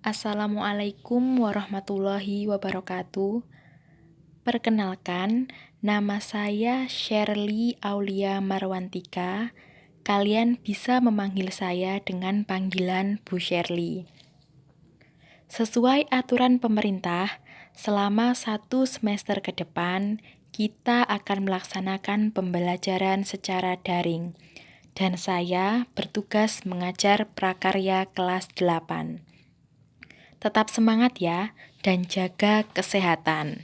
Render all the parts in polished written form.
Assalamualaikum warahmatullahi wabarakatuh. Perkenalkan, nama saya Sherly Aulia Marwantika. Kalian bisa memanggil saya dengan panggilan Bu Sherly. Sesuai aturan pemerintah, selama 1 semester ke depan, kita akan melaksanakan pembelajaran secara daring. Dan saya bertugas mengajar prakarya kelas 8. Tetap semangat ya, dan jaga kesehatan.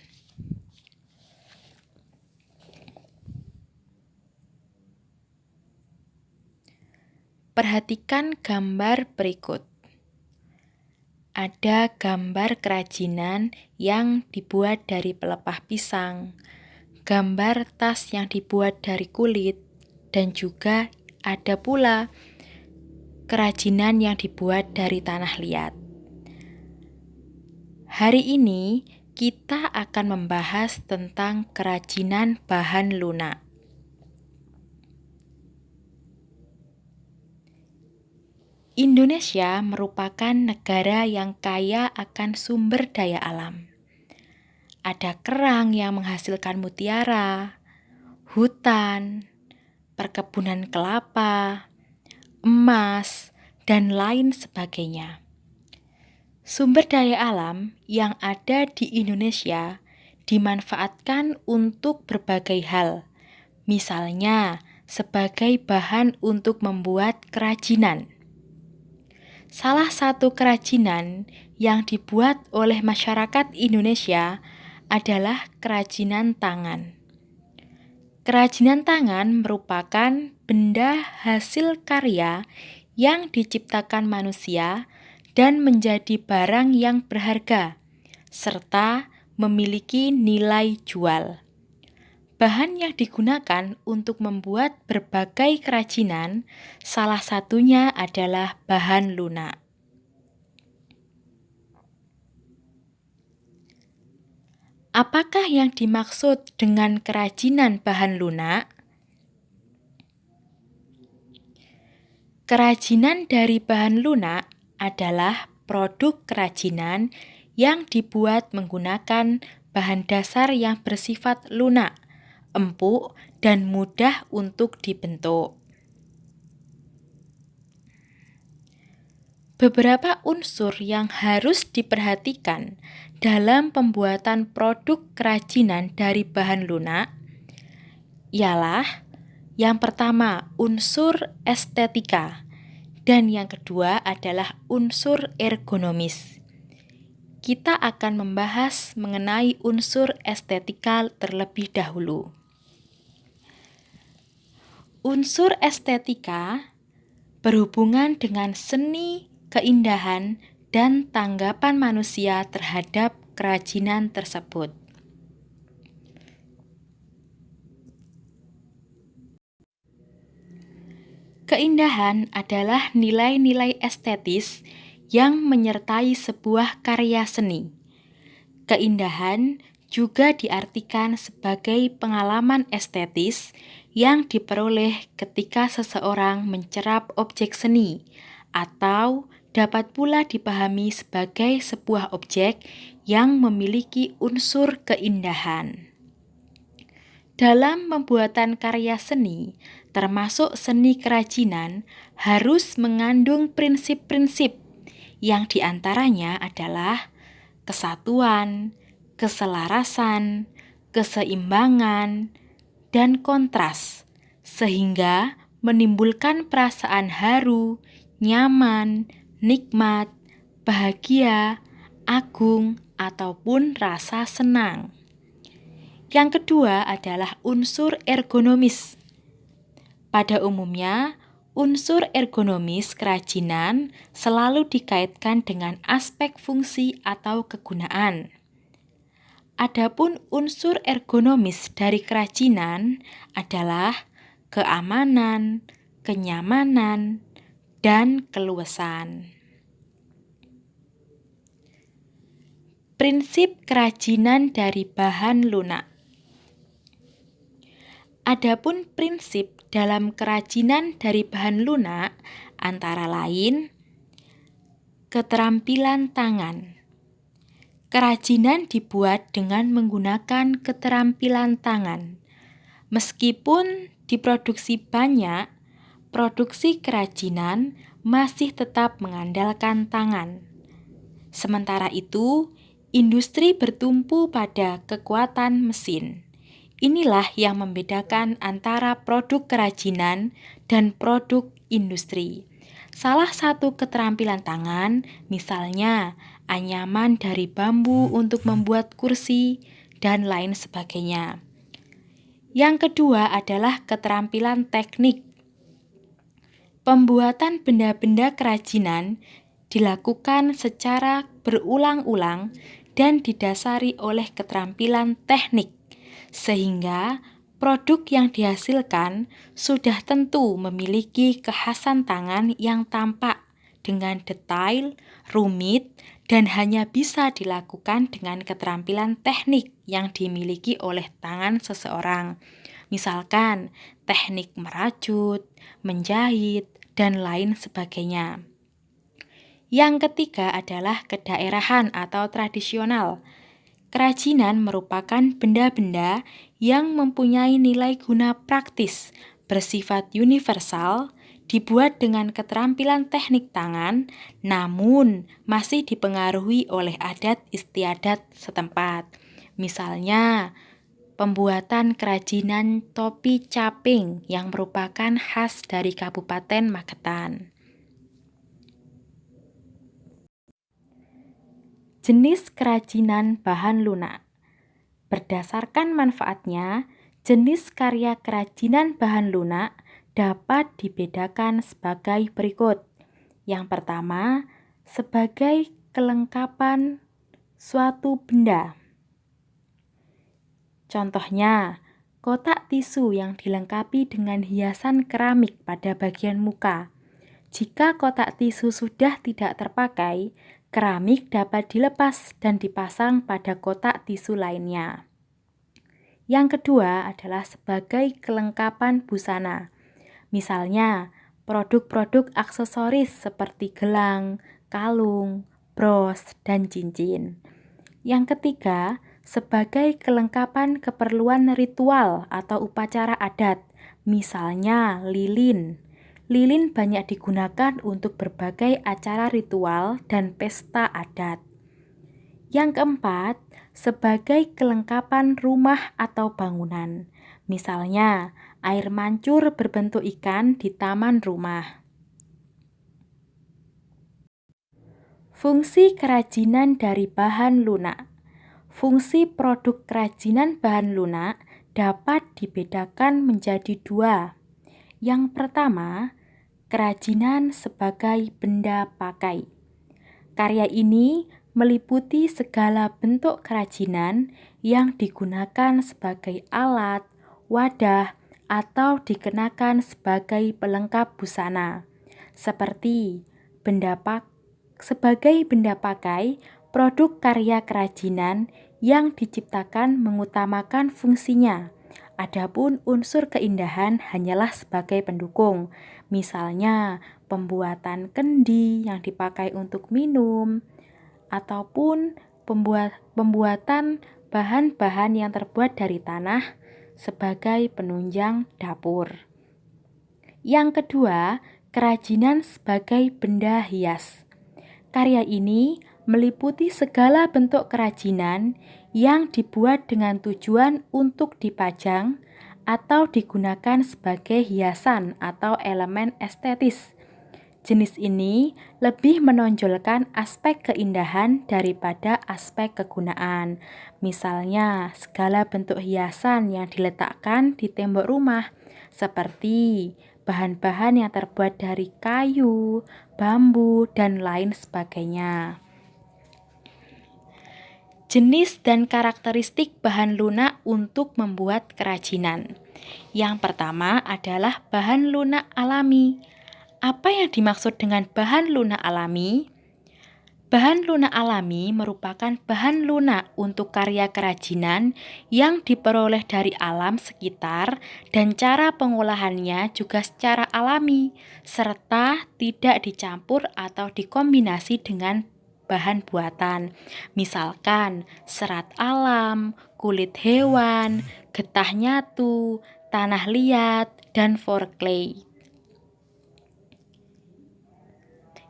Perhatikan gambar berikut. Ada gambar kerajinan yang dibuat dari pelepah pisang, gambar tas yang dibuat dari kulit, dan juga ada pula kerajinan yang dibuat dari tanah liat. Hari ini kita akan membahas tentang kerajinan bahan lunak. Indonesia merupakan negara yang kaya akan sumber daya alam. Ada kerang yang menghasilkan mutiara, hutan, perkebunan kelapa, emas, dan lain sebagainya. Sumber daya alam yang ada di Indonesia dimanfaatkan untuk berbagai hal, misalnya sebagai bahan untuk membuat kerajinan. Salah satu kerajinan yang dibuat oleh masyarakat Indonesia adalah kerajinan tangan. Kerajinan tangan merupakan benda hasil karya yang diciptakan manusia dan menjadi barang yang berharga, serta memiliki nilai jual. Bahan yang digunakan untuk membuat berbagai kerajinan, salah satunya adalah bahan lunak. Apakah yang dimaksud dengan kerajinan bahan lunak? Kerajinan dari bahan lunak adalah produk kerajinan yang dibuat menggunakan bahan dasar yang bersifat lunak, empuk, dan mudah untuk dibentuk. Beberapa unsur yang harus diperhatikan dalam pembuatan produk kerajinan dari bahan lunak ialah yang pertama, unsur estetika, dan yang kedua adalah unsur ergonomis. Kita akan membahas mengenai unsur estetika terlebih dahulu. Unsur estetika berhubungan dengan seni, keindahan, dan tanggapan manusia terhadap kerajinan tersebut. Keindahan adalah nilai-nilai estetis yang menyertai sebuah karya seni. Keindahan juga diartikan sebagai pengalaman estetis yang diperoleh ketika seseorang mencerap objek seni, atau dapat pula dipahami sebagai sebuah objek yang memiliki unsur keindahan. Dalam pembuatan karya seni, termasuk seni kerajinan, harus mengandung prinsip-prinsip yang diantaranya adalah kesatuan, keselarasan, keseimbangan, dan kontras, sehingga menimbulkan perasaan haru, nyaman, nikmat, bahagia, agung, ataupun rasa senang. Yang kedua adalah unsur ergonomis. Pada umumnya, unsur ergonomis kerajinan selalu dikaitkan dengan aspek fungsi atau kegunaan. Adapun unsur ergonomis dari kerajinan adalah keamanan, kenyamanan, dan keluasan. Prinsip kerajinan dari bahan lunak. Adapun prinsip dalam kerajinan dari bahan lunak antara lain Keterampilan tangan. Kerajinan dibuat dengan menggunakan keterampilan tangan. Meskipun diproduksi banyak, produksi kerajinan masih tetap mengandalkan tangan. Sementara itu, industri bertumpu pada kekuatan mesin. Inilah yang membedakan antara produk kerajinan dan produk industri. Salah satu keterampilan tangan, misalnya anyaman dari bambu untuk membuat kursi, dan lain sebagainya. Yang kedua adalah keterampilan teknik. Pembuatan benda-benda kerajinan dilakukan secara berulang-ulang dan didasari oleh keterampilan teknik, sehingga produk yang dihasilkan sudah tentu memiliki kekhasan tangan yang tampak dengan detail, rumit, dan hanya bisa dilakukan dengan keterampilan teknik yang dimiliki oleh tangan seseorang. Misalkan teknik merajut, menjahit, dan lain sebagainya. Yang ketiga adalah kedaerahan atau tradisional. Kerajinan merupakan benda-benda yang mempunyai nilai guna praktis, bersifat universal, dibuat dengan keterampilan teknik tangan, namun masih dipengaruhi oleh adat istiadat setempat. Misalnya, pembuatan kerajinan topi caping yang merupakan khas dari Kabupaten Magetan. Jenis kerajinan bahan lunak. Berdasarkan manfaatnya, jenis karya kerajinan bahan lunak dapat dibedakan sebagai berikut. Yang pertama, sebagai kelengkapan suatu benda. Contohnya, kotak tisu yang dilengkapi dengan hiasan keramik pada bagian muka. Jika kotak tisu sudah tidak terpakai, keramik dapat dilepas dan dipasang pada kotak tisu lainnya. Yang kedua adalah sebagai kelengkapan busana. Misalnya, produk-produk aksesoris seperti gelang, kalung, bros, dan cincin. Yang ketiga, sebagai kelengkapan keperluan ritual atau upacara adat, misalnya lilin. Lilin banyak digunakan untuk berbagai acara ritual dan pesta adat. Yang keempat, sebagai kelengkapan rumah atau bangunan. Misalnya, air mancur berbentuk ikan di taman rumah. Fungsi kerajinan dari bahan lunak. Fungsi produk kerajinan bahan lunak dapat dibedakan menjadi dua. Yang pertama, kerajinan sebagai benda pakai. Karya ini meliputi segala bentuk kerajinan yang digunakan sebagai alat, wadah, atau dikenakan sebagai pelengkap busana. Seperti sebagai benda pakai, produk karya kerajinan yang diciptakan mengutamakan fungsinya. Adapun unsur keindahan hanyalah sebagai pendukung, misalnya pembuatan kendi yang dipakai untuk minum, ataupun pembuatan bahan-bahan yang terbuat dari tanah sebagai penunjang dapur. Yang kedua, kerajinan sebagai benda hias. Karya ini meliputi segala bentuk kerajinan yang dibuat dengan tujuan untuk dipajang atau digunakan sebagai hiasan atau elemen estetis. Jenis ini lebih menonjolkan aspek keindahan daripada aspek kegunaan. Misalnya, segala bentuk hiasan yang diletakkan di tembok rumah, seperti bahan-bahan yang terbuat dari kayu, bambu, dan lain sebagainya. Jenis dan karakteristik bahan lunak untuk membuat kerajinan. Yang pertama adalah bahan lunak alami. Apa yang dimaksud dengan bahan lunak alami? Bahan lunak alami merupakan bahan lunak untuk karya kerajinan yang diperoleh dari alam sekitar dan cara pengolahannya juga secara alami, serta tidak dicampur atau dikombinasi dengan bahan buatan. Misalkan serat alam, kulit hewan, getah nyatu, tanah liat, dan foreklay.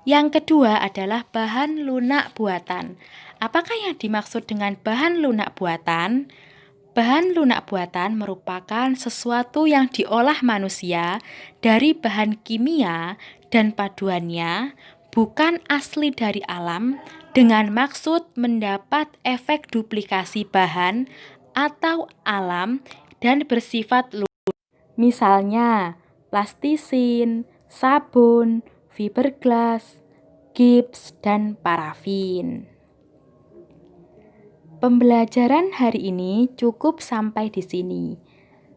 Yang kedua adalah bahan lunak buatan. Apakah yang dimaksud dengan bahan lunak buatan? Bahan lunak buatan merupakan sesuatu yang diolah manusia dari bahan kimia dan paduannya, bukan asli dari alam, dengan maksud mendapat efek duplikasi bahan atau alam dan bersifat lunak. Misalnya, plastisin, sabun, fiberglass, gips, dan parafin. Pembelajaran hari ini cukup sampai di sini.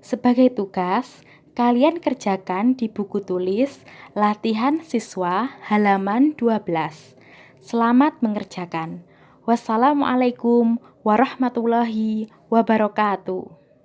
Sebagai tugas, kalian kerjakan di buku tulis latihan siswa halaman 12. Selamat mengerjakan. Wassalamualaikum warahmatullahi wabarakatuh.